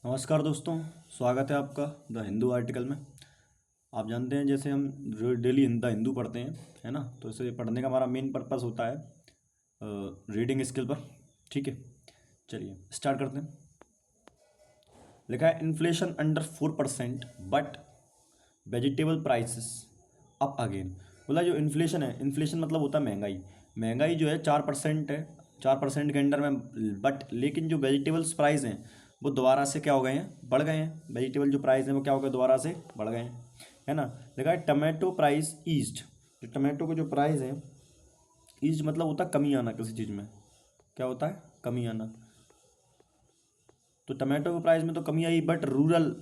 नमस्कार दोस्तों। स्वागत है आपका द हिंदू आर्टिकल में। आप जानते हैं जैसे हम डेली द हिंदू पढ़ते हैं, है ना। तो इसे पढ़ने का हमारा मेन पर्पस होता है रीडिंग स्किल पर। ठीक है, चलिए स्टार्ट करते हैं। लिखा है inflation under 4% but vegetable prices up again. बोला जो इन्फ्लेशन है, इन्फ्लेशन मतलब होता है महंगाई। महंगाई जो है 4% है, 4% के अंडर में। बट लेकिन जो वेजिटेबल्स प्राइस हैं वो दोबारा से क्या हो गए हैं, बढ़ गए हैं। वेजिटेबल जो प्राइस हैं वो क्या हो गए, दोबारा से बढ़ गए हैं, है ना। देखा है टमाटो प्राइस ईज्ड। जो टमाटो के जो प्राइस है, ईज्ड मतलब होता है कमी आना किसी चीज़ में। क्या होता है, कमी आना। तो टमाटो के प्राइस में तो कमी आई, बट रूरल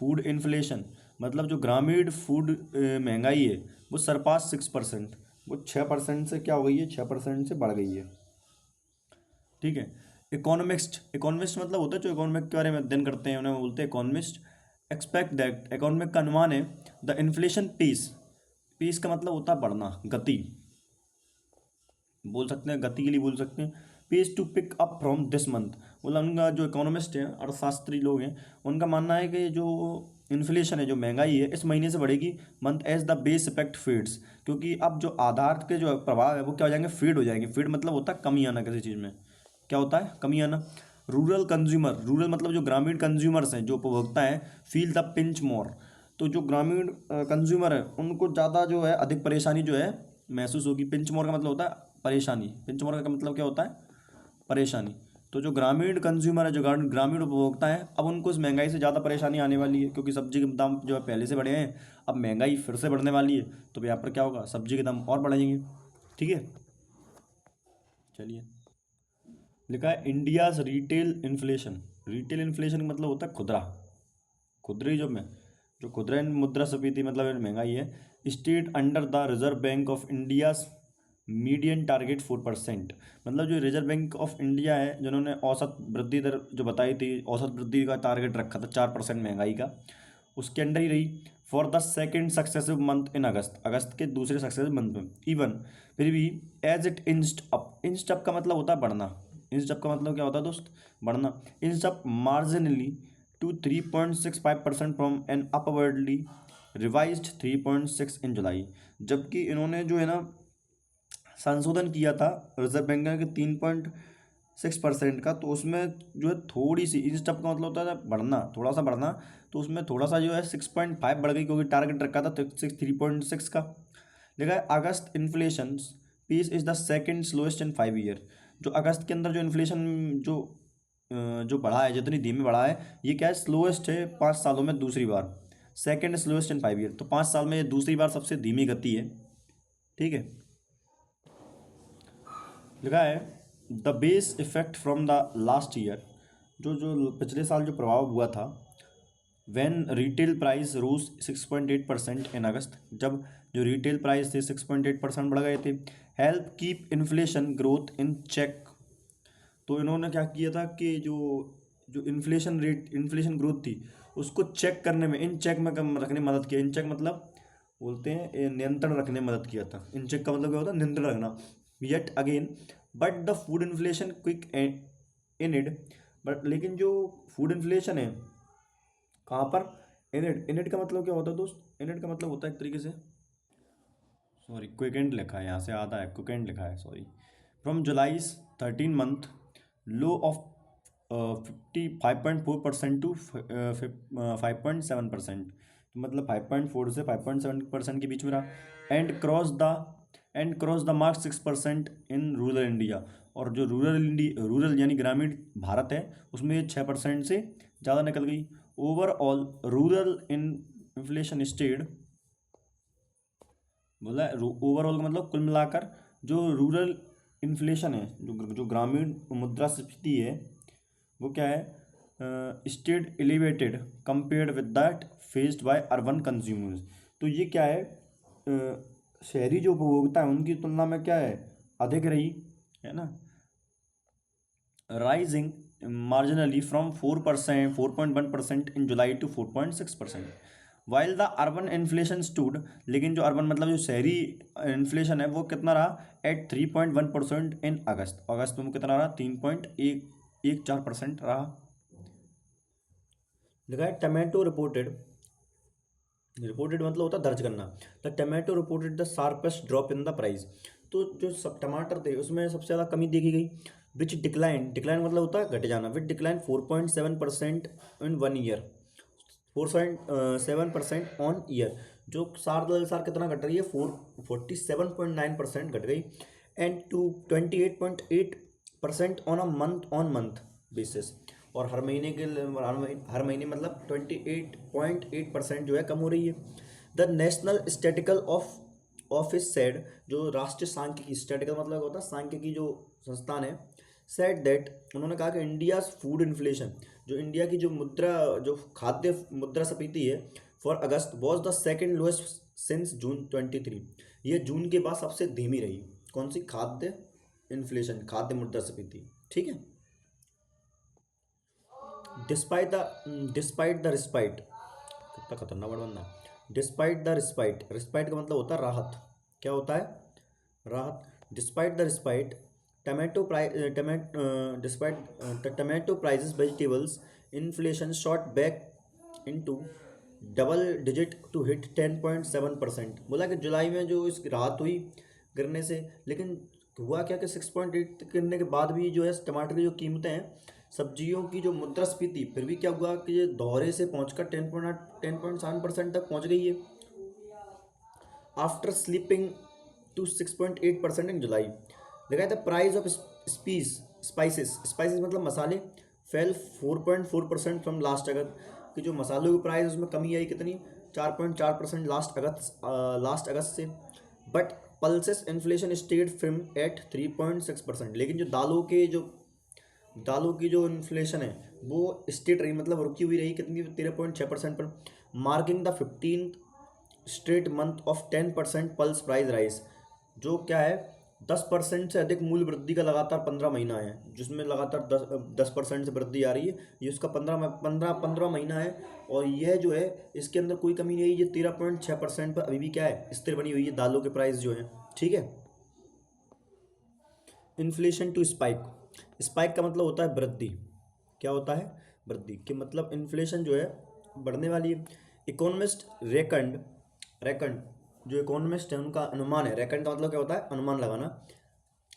फूड इन्फ्लेशन मतलब जो ग्रामीण फूड महंगाई है वो सरपास 6%, वो 6% से क्या हो गई है, 6% से बढ़ गई है। ठीक है। इकोनॉमिस्ट, इकोनॉमिस्ट मतलब होता है जो इकोनॉमिक के बारे में अध्ययन करते हैं उन्हें बोलते हैं इकोनॉमिस्ट। एक्सपेक्ट दैट, इकोनॉमिक का अनुमान है, द इन्फ्लेशन पीस, पीस का मतलब होता है बढ़ना, गति बोल सकते हैं, गति के लिए बोल सकते हैं। Pace to pick up from this month. मतलब उनका जो इकोनॉमिस्ट हैं, अर्थशास्त्री लोग हैं, उनका मानना है कि जो इन्फ्लेशन है, जो महंगाई है, इस महीने से बढ़ेगी month as the base effect feeds. क्योंकि अब जो आधार के जो प्रभाव है वो क्या हो जाएंगे, फीड हो जाएंगे। फीड मतलब होता है कमी आना किसी चीज़ में। क्या होता है, कमी आना। रूरल कंज्यूमर, रूरल मतलब जो ग्रामीण कंज्यूमर्स हैं, जो उपभोक्ता हैं, फील द पिंच मोर। तो जो ग्रामीण कंज्यूमर है उनको ज़्यादा जो है अधिक परेशानी जो है महसूस होगी। पिंच मोर का मतलब होता है परेशानी। पिंच मोर का मतलब क्या होता है, परेशानी। तो जो ग्रामीण कंज्यूमर है, जो ग्रामीण उपभोक्ता है, अब उनको इस महंगाई से ज़्यादा परेशानी आने वाली है। क्योंकि सब्जी के दाम जो है पहले से बढ़े हैं, अब महंगाई फिर से बढ़ने वाली है, तो यहाँ पर क्या होगा, सब्जी के दाम और बढ़ेंगे। ठीक है, चलिए। लिखा है India's retail inflation. Retail inflation का मतलब होता है खुदरा, खुदरी जो खुदरा मुद्रास्फीति मतलब महंगाई है। State under the reserve bank of India median target 4%। मतलब जो रिजर्व बैंक ऑफ इंडिया है, जिन्होंने औसत वृद्धि दर जो बताई थी, औसत वृद्धि का टारगेट रखा था 4% महंगाई का, उसके अंडर ही रही for the second successive month in August, अगस्त के दूसरे सक्सेसिव मंथ में। इवन फिर भी as it inched up, inched up का मतलब होता है बढ़ना। इंस्ट अप का मतलब क्या होता है दोस्त, बढ़ना। Inched up marginally to 3.65% from an upwardly revised 3.6 in July. जबकि इन्होंने जो है ना संशोधन किया था रिजर्व बैंक के 3.6% का, तो उसमें जो है थोड़ी सी, इंच टप का मतलब होता है बढ़ना, थोड़ा सा बढ़ना, तो उसमें थोड़ा सा जो है 6.5 बढ़ गई, क्योंकि टारगेट रखा था 3.6 का। देखा है August inflation pace is the second slowest in 5 year. जो अगस्त के अंदर जो इन्फ्लेशन जो बढ़ा है, जितनी धीमी बढ़ा है, ये क्या है, स्लोएस्ट है 5 सालों में दूसरी बार। सेकेंड स्लोएस्ट इन 5 ईयर, तो 5 साल में ये दूसरी बार सबसे धीमी गति है। ठीक है। लिखा है the base effect from the last year. जो पिछले साल जो प्रभाव हुआ था, when retail price rose 6.8% in August, जब जो रिटेल प्राइस थे 6.8% बढ़ गए थे। Help keep inflation growth in check. तो इन्होंने क्या किया था कि जो जो इन्फ्लेशन रेट, इन्फ्लेशन ग्रोथ थी, उसको चेक करने में, इन चेक में कम रखने में मदद किया। इन चेक मतलब बोलते हैं नियंत्रण रखने में मदद किया था। इन चेक का मतलब क्या होता है, नियंत्रण रखना। Yet again but the food inflation quick in it. But लेकिन जो फूड इन्फ्लेशन है कहाँ पर, इनिट। इनिट का मतलब क्या होता है दोस्त, इनिट का मतलब होता है एक तरीके से, सॉरी क्विकेंट लिखा है, यहाँ से आधा है, क्विकेंट लिखा है, sorry. From July 13 month low of 55.4% to 5.7%। तो मतलब 5.4 से 5.7% के बीच में रहा। And cross the mark 6% in rural India. और जो रूरल यानी ग्रामीण भारत है, उसमें ये 6% से ज़्यादा निकल गई। Overall rural in inflation stayed, बोला ओवरऑल का मतलब कुल मिलाकर जो रूरल इन्फ्लेशन है, जो ग्रामीण मुद्रास्फीति है, वो क्या है, stayed elevated compared with that faced by urban consumers. तो ये क्या है, शहरी जो उपभोक्ता है उनकी तुलना में क्या है, अधिक रही, है ना। Rising marginally from 4.1% in July to 4.6%। While the urban inflation stood, लेकिन जो अर्बन मतलब जो शहरी इन्फ्लेशन है वो कितना रहा, एट 3.1% इन अगस्त। अगस्त में कितना रहा, 3.114% रहा। लिखा है टमाटो रिपोर्टेड, रिपोर्टेड मतलब होता है दर्ज करना। The tomato reported the sharpest drop in the price. तो जो सब टमाटर थे उसमें सबसे ज़्यादा कमी देखी गई। विच डिक्लाइन, डिक्लाइन मतलब होता है घट जाना। Which decline 4.7% in 1 year, 4.7% on year. जो सार दर सार कितना घट रही है, 47.9% घट गई। And to 28.8% on month basis. और हर महीने के हर महीने मतलब 28.8% जो है कम हो रही है। The national statistical office said, जो राष्ट्रीय सांख्यिकी, स्टैटिकल मतलब होता है सांख्यिकी जो संस्थान है, सेड दैट, उन्होंने कहा कि इंडिया फूड इन्फ्लेशन, जो इंडिया की जो मुद्रा, जो खाद्य मुद्रास्फीति है for August was the second lowest since June 23। ये जून के बाद सबसे धीमी रही। कौन सी? खाद्य इन्फ्लेशन, खाद्य मुद्रास्फीति। ठीक है। डिस्पाइट द रिस्पाइट, कितना खतरनाक वर्ड बनना। डिस्पाइट द रिस्पाइट, रिस्पाइट का मतलब होता है राहत। क्या होता है? राहत। Despite the respite tomato price, tomato prices vegetables inflation shot back into double digit to hit 10.7%। बोला कि जुलाई में जो इस राहत हुई गिरने से, लेकिन हुआ क्या कि 6.8 गिरने के बाद भी जो है टमाटर की जो कीमतें हैं, सब्जियों की जो मुद्रास्फीति, फिर भी क्या हुआ कि ये दोहरे से पहुंचकर 10.7% तक पहुंच गई है। आफ्टर स्लिपिंग टू 6.8% इन जुलाई। देखा the price of spices, spices मतलब मसाले, फेल 4.4% फ्रॉम लास्ट अगस्त। कि जो मसालों की प्राइस उसमें कमी आई कितनी? 4.4% लास्ट अगस्त से। But pulses inflation stayed firm at 3.6%। लेकिन जो दालों की जो इन्फ्लेशन है वो स्टेट रही, मतलब रुकी हुई रही कितनी? 13.6% पर। Marking the 15th straight month of 10% pulse price rise. जो क्या है, 10% से अधिक मूल्य वृद्धि का लगातार 15 महीना है, जिसमें लगातार 10% से वृद्धि आ रही है। ये उसका 15 महीना है। और यह जो है इसके अंदर कोई कमी नहीं है। ये 13.6% पर अभी भी क्या है, स्थिर बनी हुई है दालों के प्राइस जो है। ठीक है। इन्फ्लेशन टू स्पाइक, स्पाइक का मतलब होता है वृद्धि। क्या होता है? वृद्धि। कि मतलब इन्फ्लेशन जो है बढ़ने वाली है। इकोनॉमिस्ट रेकंड जो इकोनॉमिस्ट है उनका अनुमान है। रेकंड का मतलब क्या होता है? अनुमान लगाना।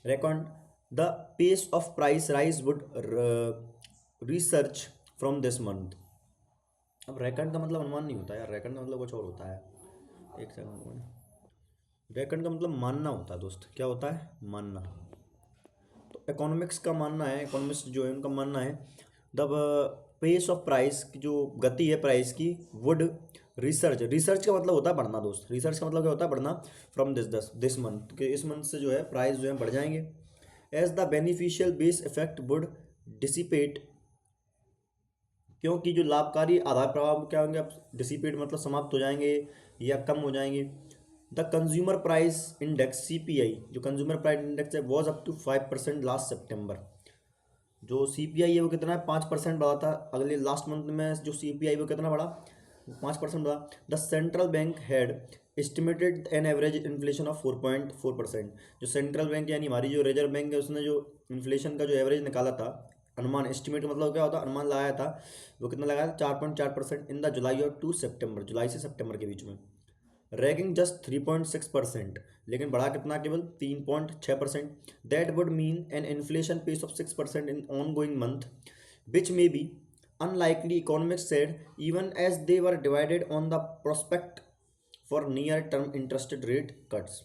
Reckoned the pace of price rise would research from this month. अब रेकंड का मतलब अनुमान नहीं होता यार, रेकंड का मतलब कुछ और होता है। एक सेकंड। रेकंड का मतलब मानना होता है दोस्त। क्या होता है? मानना। इकोनॉमिक्स का मानना है, इकोनॉमिस्ट जो है उनका मानना है द पेस ऑफ प्राइस की जो गति है प्राइस की, वुड रिसर्च, रिसर्च का मतलब होता है बढ़ना दोस्त। रिसर्च का मतलब क्या होता है? बढ़ना। फ्रॉम दिस मंथ, कि इस मंथ से जो है प्राइस जो है बढ़ जाएंगे। As the beneficial base effect would dissipate, क्योंकि जो लाभकारी आधार प्रभाव क्या होंगे, अब डिसिपेट मतलब समाप्त हो जाएंगे या कम हो जाएंगे। The consumer price index CPI, जो कंज्यूमर प्राइस इंडेक्स है वॉज अप टू 5% लास्ट सितंबर। जो सीपीआई है वो कितना है? 5% बढ़ा था। अगले लास्ट मंथ में जो सीपीआई वो कितना बढ़ा? 5% बढ़ा। The central bank had estimated an average inflation of 4.4%। जो सेंट्रल बैंक यानी हमारी जो रिजर्व बैंक है उसने जो इन्फ्लेशन का जो एवरेज निकाला था, अनुमान, एस्टिमेट मतलब क्या होता है? अनुमान लगाया था। वो कितना लगाया था? 4.4% इन द जुलाई और टू सितंबर, जुलाई से सितंबर के बीच में। रैगिंग जस्ट 3.6%, लेकिन बढ़ा कितना? केवल 3.6%। That would mean an inflation pace of 6% in ongoing month, which may be unlikely, economics said, even as they were divided on the prospect for near term interest rate cuts.